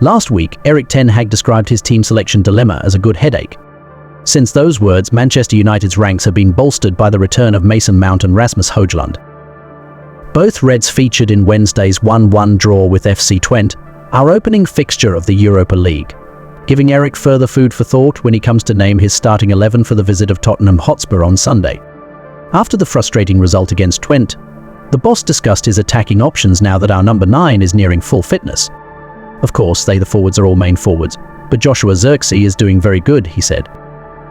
Last week, Erik Ten Hag described his team selection dilemma as a good headache. Since those words, Manchester United's ranks have been bolstered by the return of Mason Mount and Rasmus Hojlund. Both Reds featured in Wednesday's 1-1 draw with FC Twente, our opening fixture of the Europa League, giving Erik further food for thought when he comes to name his starting 11 for the visit of Tottenham Hotspur on Sunday. After the frustrating result against Twente, the boss discussed his attacking options now that our number 9 is nearing full fitness. Of course, the forwards are all main forwards, but Joshua Zirkzee is doing very good, he said.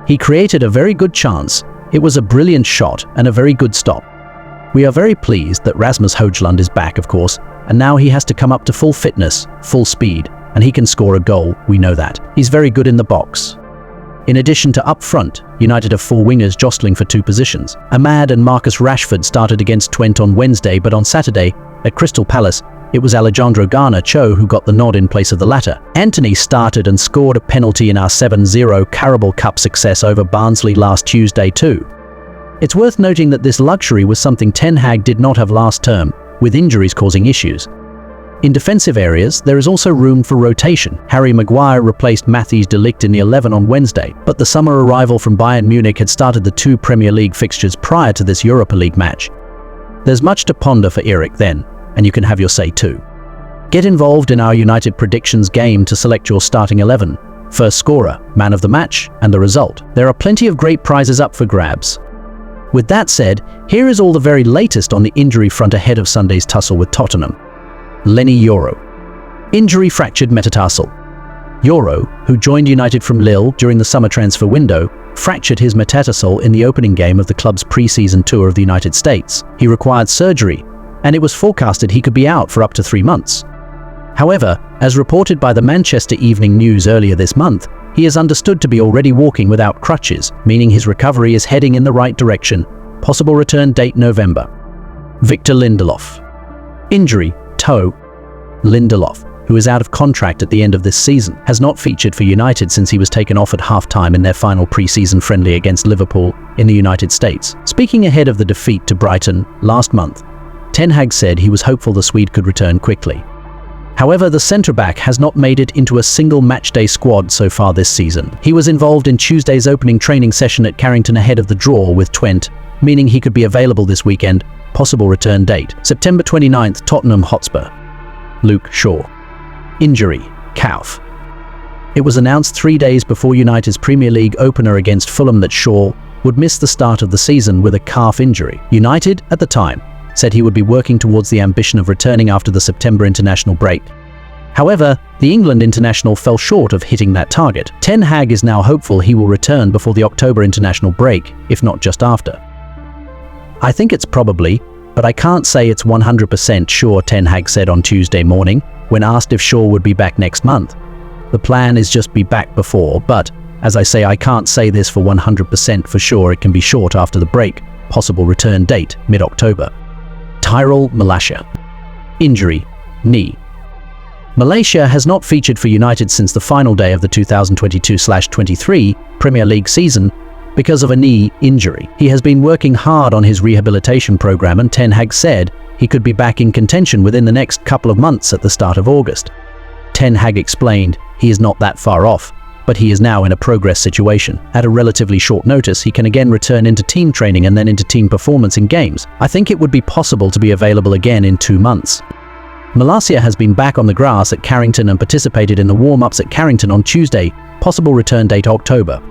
He created a very good chance, it was a brilliant shot and a very good stop. We are very pleased that Rasmus Hojlund is back, of course, and now he has to come up to full fitness, full speed, and he can score a goal, we know that. He's very good in the box. In addition to up front, United have 4 wingers jostling for 2 positions. Ahmad and Marcus Rashford started against Twente on Wednesday, but on Saturday, at Crystal Palace, it was Alejandro Garnacho who got the nod in place of the latter. Antony started and scored a penalty in our 7-0 Carabao Cup success over Barnsley last Tuesday too. It's worth noting that this luxury was something Ten Hag did not have last term, with injuries causing issues. In defensive areas, there is also room for rotation. Harry Maguire replaced Matthijs de Ligt in the 11 on Wednesday, but the summer arrival from Bayern Munich had started the 2 Premier League fixtures prior to this Europa League match. There's much to ponder for Erik then, and you can have your say too. Get involved in our United predictions game to select your starting 11, first scorer, man of the match, and the result. There are plenty of great prizes up for grabs. With that said, here is all the very latest on the injury front ahead of Sunday's tussle with Tottenham. Lenny Yoro. Injury fractured metatarsal. Yoro, who joined United from Lille during the summer transfer window, fractured his metatarsal in the opening game of the club's pre-season tour of the United States. He required surgery, and it was forecasted he could be out for up to 3 months. However, as reported by the Manchester Evening News earlier this month, he is understood to be already walking without crutches, meaning his recovery is heading in the right direction. Possible return date November. Victor Lindelof. Injury, toe. Lindelof, who is out of contract at the end of this season, has not featured for United since he was taken off at half-time in their final pre-season friendly against Liverpool in the United States. Speaking ahead of the defeat to Brighton last month, Ten Hag said he was hopeful the Swede could return quickly. However, the centre-back has not made it into a single matchday squad so far this season. He was involved in Tuesday's opening training session at Carrington ahead of the draw with Twente, meaning he could be available this weekend. Possible return date, September 29th, Tottenham Hotspur. Luke Shaw. Injury, calf. It was announced 3 days before United's Premier League opener against Fulham that Shaw would miss the start of the season with a calf injury. United, at the time, said he would be working towards the ambition of returning after the September international break. However, the England international fell short of hitting that target. Ten Hag is now hopeful he will return before the October international break, if not just after. I think it's probably, but I can't say it's 100% sure, Ten Hag said on Tuesday morning, when asked if Shaw would be back next month. The plan is just be back before, but, as I say, I can't say this for 100% for sure. It can be short after the break. Possible return date, mid-October. Tyrell Malacia. Injury, knee. Malacia has not featured for United since the final day of the 2022/23 Premier League season because of a knee injury. He has been working hard on his rehabilitation program, and Ten Hag said he could be back in contention within the next couple of months at the start of August. Ten Hag explained he is not that far off, but he is now in a progress situation. At a relatively short notice, he can again return into team training and then into team performance in games. I think it would be possible to be available again in 2 months. Malacia has been back on the grass at Carrington and participated in the warm-ups at Carrington on Tuesday. Possible return date October.